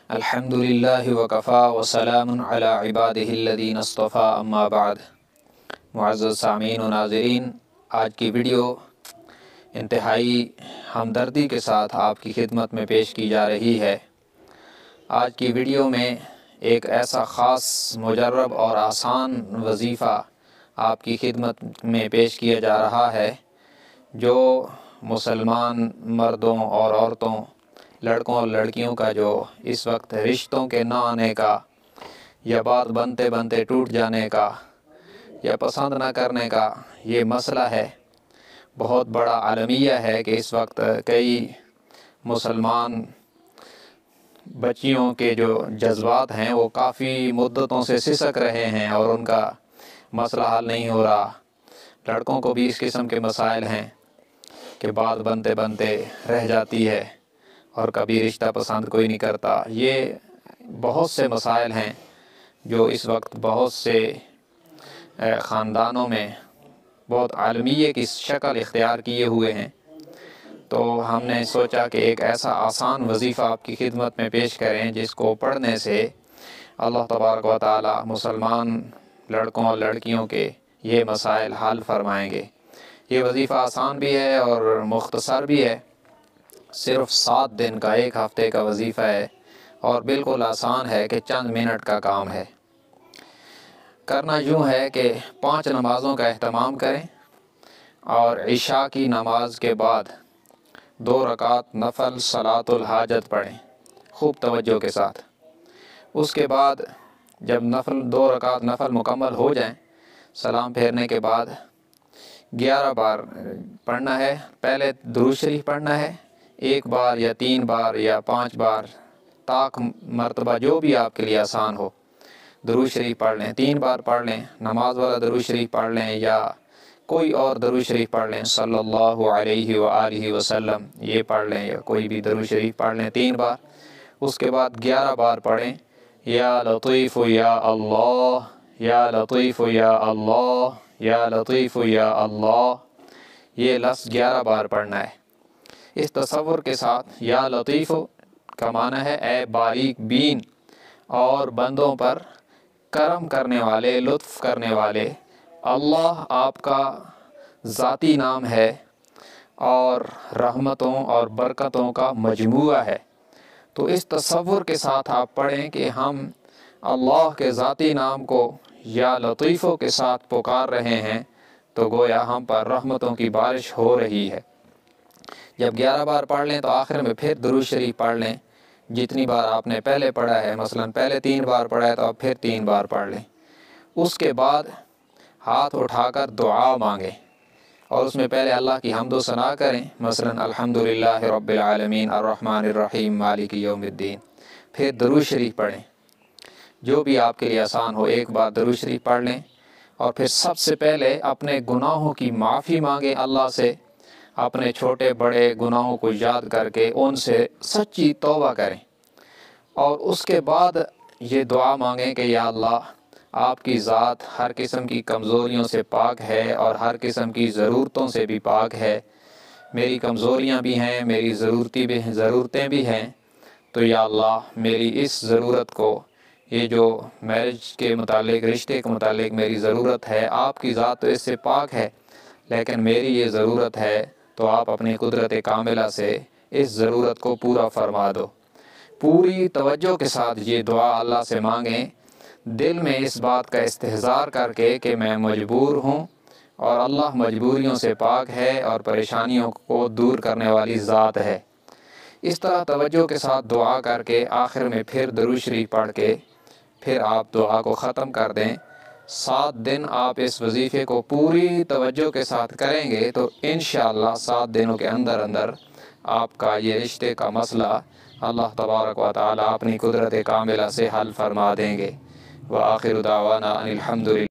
الحمدللہ وکفا وسلام علی عبادہ الذین اصطفیٰ اما بعد۔ معزز سامعین و ناظرین، آج کی ویڈیو انتہائی ہمدردی کے ساتھ آپ کی خدمت میں پیش کی جا رہی ہے۔ آج کی ویڈیو میں ایک ایسا خاص مجرب اور آسان وظیفہ آپ کی خدمت میں پیش کیا جا رہا ہے، جو مسلمان مردوں اور عورتوں، لڑکوں اور لڑکیوں کا جو اس وقت رشتوں کے نہ آنے کا یا بات بنتے بنتے ٹوٹ جانے کا یا پسند نہ کرنے کا یہ مسئلہ ہے، بہت بڑا عالمیہ ہے کہ اس وقت کئی مسلمان بچیوں کے جو جذبات ہیں وہ کافی مدتوں سے سسک رہے ہیں اور ان کا مسئلہ حل نہیں ہو رہا۔ لڑکوں کو بھی اس قسم کے مسائل ہیں کہ بات بنتے بنتے رہ جاتی ہے اور کبھی رشتہ پسند کوئی نہیں کرتا۔ یہ بہت سے مسائل ہیں جو اس وقت بہت سے خاندانوں میں بہت عالمیہ کی شکل اختیار کیے ہوئے ہیں، تو ہم نے سوچا کہ ایک ایسا آسان وظیفہ آپ کی خدمت میں پیش کریں جس کو پڑھنے سے اللہ تبارک و تعالی مسلمان لڑکوں اور لڑکیوں کے یہ مسائل حل فرمائیں گے۔ یہ وظیفہ آسان بھی ہے اور مختصر بھی ہے، صرف 7 دن کا، 1 ہفتے کا وظیفہ ہے اور بالکل آسان ہے کہ چند منٹ کا کام ہے۔ کرنا یوں ہے کہ 5 نمازوں کا اہتمام کریں اور عشاء کی نماز کے بعد 2 رکعت نفل صلاۃ الحاجت پڑھیں خوب توجہ کے ساتھ۔ اس کے بعد جب 2 رکعت نفل مکمل ہو جائیں، سلام پھیرنے کے بعد 11 بار پڑھنا ہے۔ پہلے درود شریف پڑھنا ہے، 1 بار یا 3 بار یا 5 بار، طاق مرتبہ جو بھی آپ کے لیے آسان ہو درود شریف پڑھ لیں۔ 3 بار پڑھ لیں، نماز والا درود شریف پڑھ لیں یا کوئی اور درود شریف پڑھ لیں، صلی اللہ علیہ وآلہ وسلم یہ پڑھ لیں یا کوئی بھی درود شریف پڑھ لیں 3 بار۔ اس کے بعد 11 بار پڑھیں یا لطیف یا اللہ، یا لطیف یا اللہ، یا لطیف یا اللہ، یہ لفظ 11 بار پڑھنا ہے۔ اس تصور کے ساتھ یا لطیف کا معنی ہے اے باریک بین اور بندوں پر کرم کرنے والے، لطف کرنے والے۔ اللہ آپ کا ذاتی نام ہے اور رحمتوں اور برکتوں کا مجموعہ ہے، تو اس تصور کے ساتھ آپ پڑھیں کہ ہم اللہ کے ذاتی نام کو یا لطیفوں کے ساتھ پکار رہے ہیں، تو گویا ہم پر رحمتوں کی بارش ہو رہی ہے۔ جب 11 بار پڑھ لیں تو آخر میں پھر درود شریف پڑھ لیں جتنی بار آپ نے پہلے پڑھا ہے، مثلا پہلے 3 بار پڑھا ہے تو آپ پھر 3 بار پڑھ لیں۔ اس کے بعد ہاتھ اٹھا کر دعا مانگیں اور اس میں پہلے اللہ کی حمد و ثنا کریں، مثلا الحمدللہ رب العالمین الرحمن الرحیم مالک یوم الدین۔ پھر درود شریف پڑھیں، جو بھی آپ کے لیے آسان ہو 1 بار درود شریف پڑھ لیں اور پھر سب سے پہلے اپنے گناہوں کی معافی مانگیں اللہ سے، اپنے چھوٹے بڑے گناہوں کو یاد کر کے ان سے سچی توبہ کریں اور اس کے بعد یہ دعا مانگیں کہ یا اللہ آپ کی ذات ہر قسم کی کمزوریوں سے پاک ہے اور ہر قسم کی ضرورتوں سے بھی پاک ہے، میری کمزوریاں بھی ہیں، میری ضرورتیں بھی ہیں، تو یا اللہ میری اس ضرورت کو، یہ جو میرج کے متعلق، رشتے کے متعلق میری ضرورت ہے، آپ کی ذات تو اس سے پاک ہے لیکن میری یہ ضرورت ہے، تو آپ اپنی قدرت کاملہ سے اس ضرورت کو پورا فرما دو۔ پوری توجہ کے ساتھ یہ دعا اللہ سے مانگیں، دل میں اس بات کا استحضار کر کے کہ میں مجبور ہوں اور اللہ مجبوریوں سے پاک ہے اور پریشانیوں کو دور کرنے والی ذات ہے۔ اس طرح توجہ کے ساتھ دعا کر کے آخر میں پھر درود شریف پڑھ کے پھر آپ دعا کو ختم کر دیں۔ 7 دن آپ اس وظیفے کو پوری توجہ کے ساتھ کریں گے تو انشاءاللہ 7 دنوں کے اندر اندر آپ کا یہ رشتے کا مسئلہ اللہ تبارک و تعالی اپنی قدرت کاملہ سے حل فرما دیں گے۔ وآخر دعوانا ان الحمدللہ۔